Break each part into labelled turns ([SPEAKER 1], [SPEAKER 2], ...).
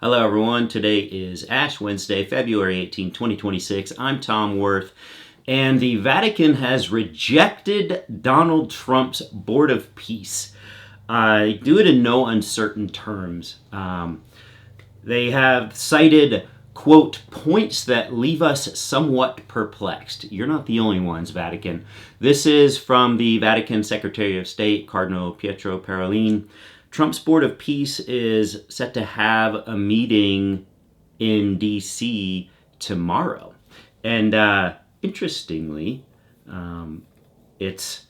[SPEAKER 1] Hello everyone, today is Ash Wednesday, February 18, 2026. I'm Tom Worth, and the Vatican has rejected Donald Trump's Board of Peace. Do it in no uncertain terms. They have cited, quote, points that leave us somewhat perplexed. You're not the only ones, Vatican. This is from the Vatican Secretary of State, Cardinal Pietro Parolin. Trump's Board of Peace is set to have a meeting in D.C. tomorrow. And interestingly, its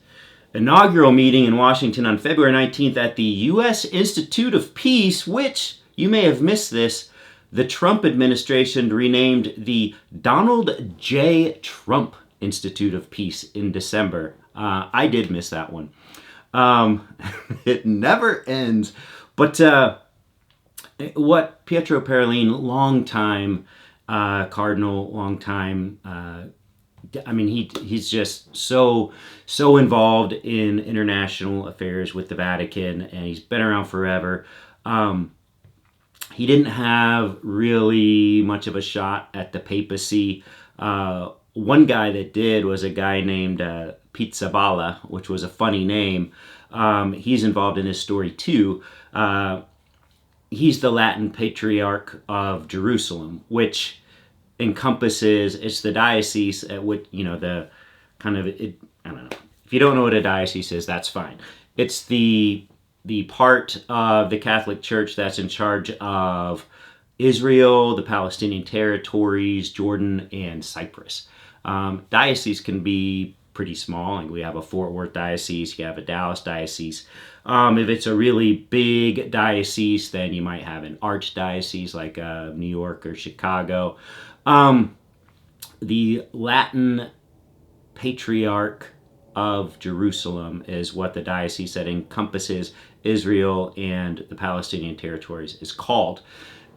[SPEAKER 1] inaugural meeting in Washington on February 19th at the U.S. Institute of Peace, which, you may have missed this, the Trump administration renamed the Donald J. Trump Institute of Peace in December. I did miss that one. It never ends. But what Pietro Parolin, longtime cardinal, he's just so involved in international affairs with the Vatican, and he's been around forever. He didn't have really much of a shot at the papacy. One guy that did was a guy named Pizzaballa, which was a funny name. He's involved in this story too. He's the Latin Patriarch of Jerusalem, which encompasses, it's the diocese at which, I don't know. If you don't know what a diocese is, that's fine. It's the part of the Catholic Church that's in charge of Israel, the Palestinian Territories, Jordan, and Cyprus. Diocese can be pretty small. Like we have a Fort Worth diocese, you have a Dallas diocese. If it's a really big diocese, then you might have an archdiocese like New York or Chicago. The Latin Patriarch of Jerusalem is what the diocese that encompasses Israel and the Palestinian Territories is called.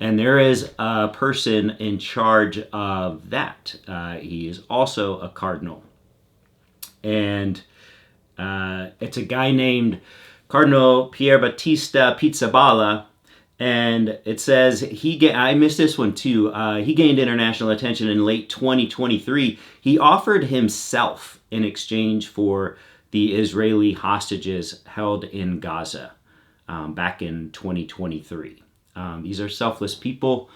[SPEAKER 1] And there is a person in charge of that. He is also a cardinal. And it's a guy named Cardinal Pier Battista Pizzaballa. And it says, I missed this one too. He gained international attention in late 2023. He offered himself in exchange for the Israeli hostages held in Gaza back in 2023. These are selfless people.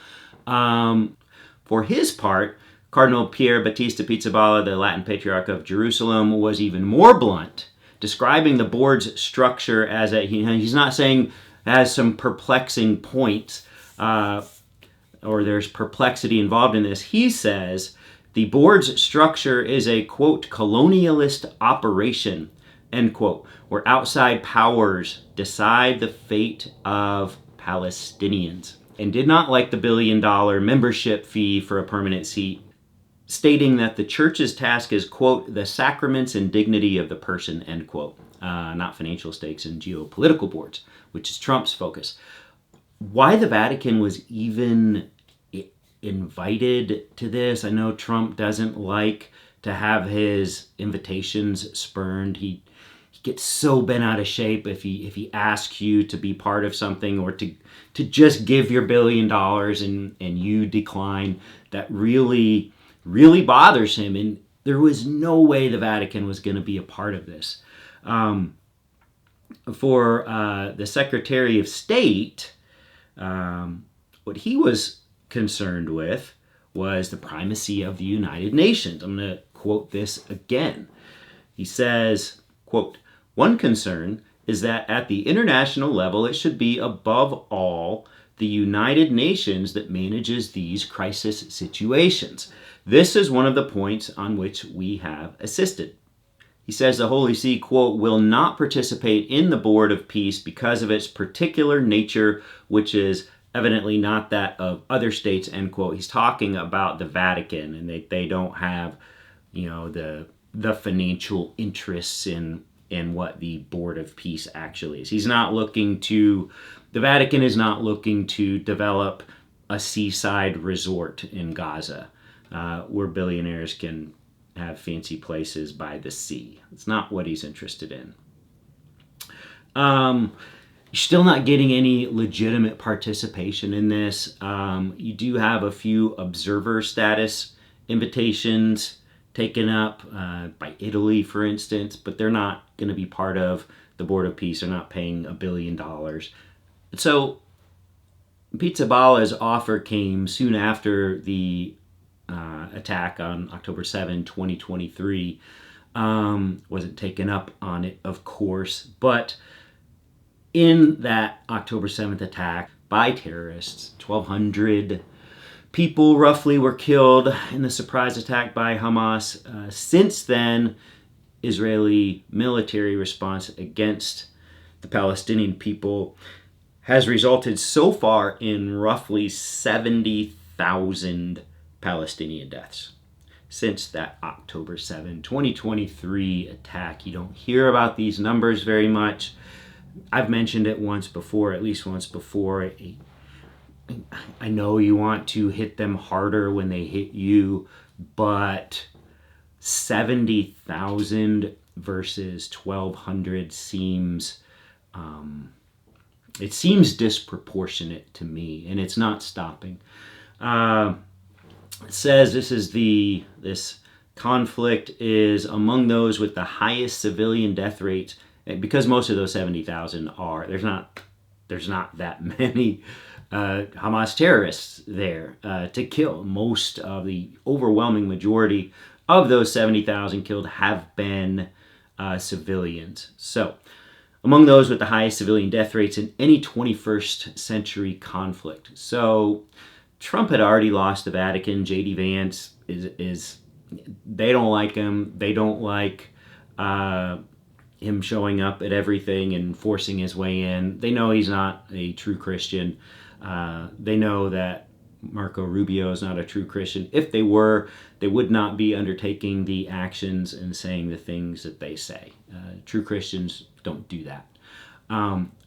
[SPEAKER 1] For his part, Cardinal Pier Battista Pizzaballa, the Latin Patriarch of Jerusalem, was even more blunt, describing the board's structure as he's not saying it has some perplexing points or there's perplexity involved in this. He says the board's structure is a, quote, colonialist operation, end quote, where outside powers decide the fate of Palestinians, and did not like the $1 billion membership fee for a permanent seat, stating that the church's task is, quote, the sacraments and dignity of the person, end quote, not financial stakes and geopolitical boards, which is Trump's focus. Why the Vatican was even invited to this, I know Trump doesn't like to have his invitations spurned. He gets so bent out of shape if he asks you to be part of something or to just give your $1 billion and you decline. That really bothers him, and there was no way the Vatican was going to be a part of this. For the Secretary of State, what he was concerned with was the primacy of the United Nations. I'm going to quote this again. He says, quote, one concern is that at the international level, it should be above all the United Nations that manages these crisis situations. This is one of the points on which we have assisted. He says the Holy See, quote, will not participate in the Board of Peace because of its particular nature, which is evidently not that of other states, end quote. He's talking about the Vatican, and they don't have, the financial interests in what the Board of Peace actually is. The Vatican is not looking to develop a seaside resort in Gaza where billionaires can have fancy places by the sea. It's not what he's interested in. You're still not getting any legitimate participation in this. You do have a few observer status invitations taken up by Italy, for instance, but they're not going to be part of the Board of Peace. They're not paying $1 billion. So Pizzaballa's offer came soon after the attack on October 7, 2023. Wasn't taken up on it, of course, but in that October 7th attack by terrorists, 1,200 people roughly were killed in the surprise attack by Hamas. Since then, Israeli military response against the Palestinian people has resulted so far in roughly 70,000 Palestinian deaths since that October 7, 2023 attack. You don't hear about these numbers very much. I've mentioned it once before, at least once before. I know you want to hit them harder when they hit you, but 70,000 versus 1,200 seems it seems disproportionate to me, and it's not stopping. It says this conflict is among those with the highest civilian death rates, because most of those 70,000 are there's not that many Hamas terrorists there to kill. Most of the overwhelming majority of those 70,000 killed have been civilians. So, among those with the highest civilian death rates in any 21st century conflict. So, Trump had already lost the Vatican. J.D. Vance is they don't like him. They don't like him showing up at everything and forcing his way in. They know he's not a true Christian. They know that Marco Rubio is not a true Christian. If they were, they would not be undertaking the actions and saying the things that they say. True Christians don't do that.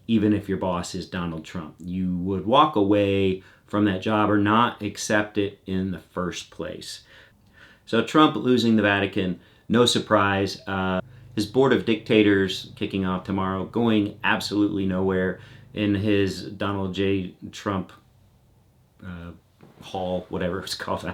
[SPEAKER 1] Even if your boss is Donald Trump, you would walk away from that job or not accept it in the first place. So Trump losing the Vatican, no surprise. His board of dictators kicking off tomorrow, going absolutely nowhere in his Donald J. Trump hall, whatever it's called.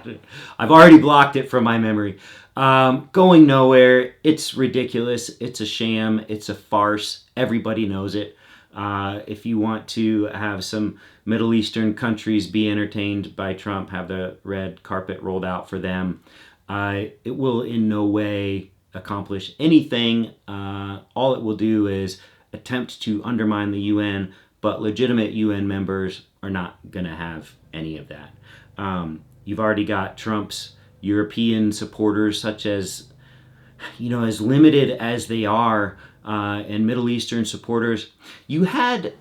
[SPEAKER 1] I've already blocked it from my memory. Going nowhere. It's ridiculous. It's a sham. It's a farce. Everybody knows it. If you want to have some Middle Eastern countries be entertained by Trump, have the red carpet rolled out for them, it will in no way accomplish anything. All it will do is attempt to undermine the UN, but legitimate UN members are not going to have any of that. You've already got Trump's European supporters, such as, as limited as they are, and Middle Eastern supporters. You had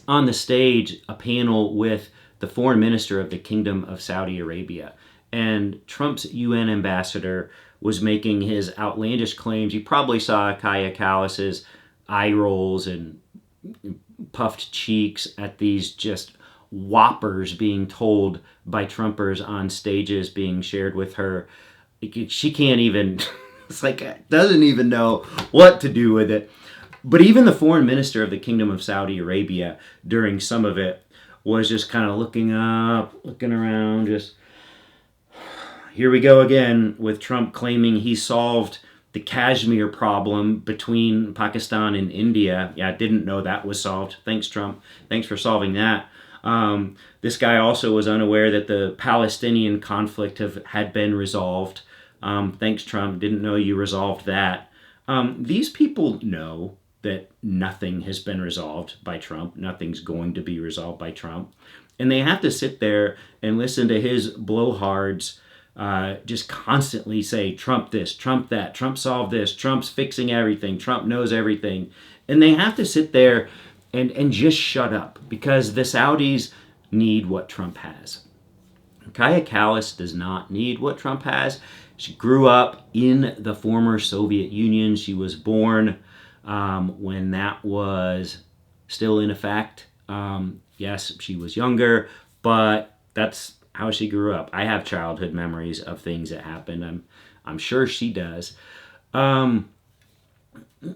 [SPEAKER 1] on the stage a panel with the foreign minister of the Kingdom of Saudi Arabia, and Trump's UN ambassador was making his outlandish claims. You probably saw Kaya Kallas's eye rolls and puffed cheeks at these just whoppers being told by Trumpers on stages being shared with her. She can't even, it's like, doesn't even know what to do with it. But even the foreign minister of the Kingdom of Saudi Arabia during some of it was just kind of looking up, looking around, just, here we go again with Trump claiming he solved the Kashmir problem between Pakistan and India. Yeah, I didn't know that was solved. Thanks, Trump. Thanks for solving that. This guy also was unaware that the Palestinian conflict had been resolved. Thanks, Trump. Didn't know you resolved that. These people know that nothing has been resolved by Trump. Nothing's going to be resolved by Trump. And they have to sit there and listen to his blowhards just constantly say, Trump this, Trump that, Trump solved this, Trump's fixing everything, Trump knows everything. And they have to sit there and just shut up, because the Saudis need what Trump has. Kaya Kallas does not need what Trump has. She grew up in the former Soviet Union. She was born when that was still in effect. Yes, she was younger, but that's how she grew up. I have childhood memories of things that happened. I'm sure she does.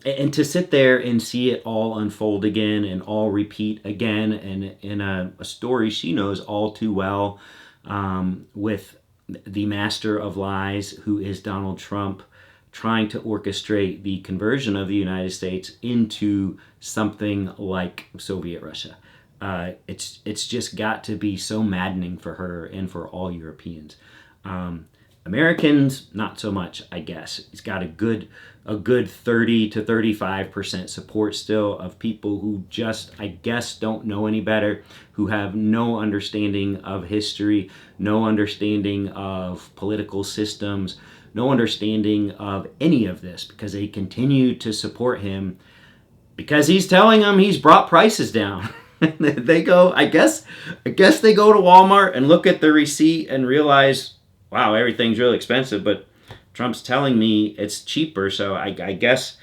[SPEAKER 1] and to sit there and see it all unfold again and all repeat again, and in a story she knows all too well, with the master of lies, who is Donald Trump, trying to orchestrate the conversion of the United States into something like Soviet Russia. It's just got to be so maddening for her and for all Europeans. Americans, not so much, I guess. He's got a good 30 to 35% support still of people who just, I guess, don't know any better, who have no understanding of history, no understanding of political systems, no understanding of any of this, because they continue to support him because he's telling them he's brought prices down. They go, I guess they go to Walmart and look at the receipt and realize, wow, everything's really expensive, but Trump's telling me it's cheaper, so I guess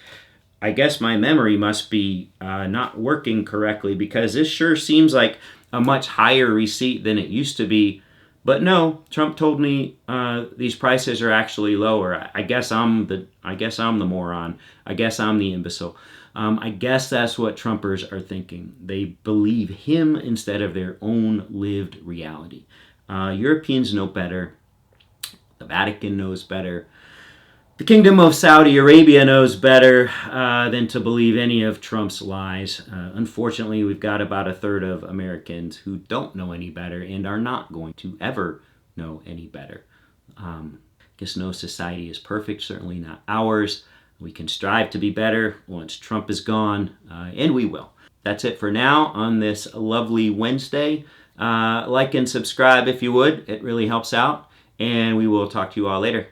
[SPEAKER 1] my memory must be not working correctly, because this sure seems like a much higher receipt than it used to be. But no, Trump told me these prices are actually lower. I guess I'm the moron. I guess I'm the imbecile. I guess that's what Trumpers are thinking. They believe him instead of their own lived reality. Europeans know better. The Vatican knows better. The Kingdom of Saudi Arabia knows better than to believe any of Trump's lies. Unfortunately, we've got about a third of Americans who don't know any better and are not going to ever know any better. Guess no society is perfect, certainly not ours. We can strive to be better once Trump is gone, and we will. That's it for now on this lovely Wednesday. Like and subscribe if you would. It really helps out, and we will talk to you all later.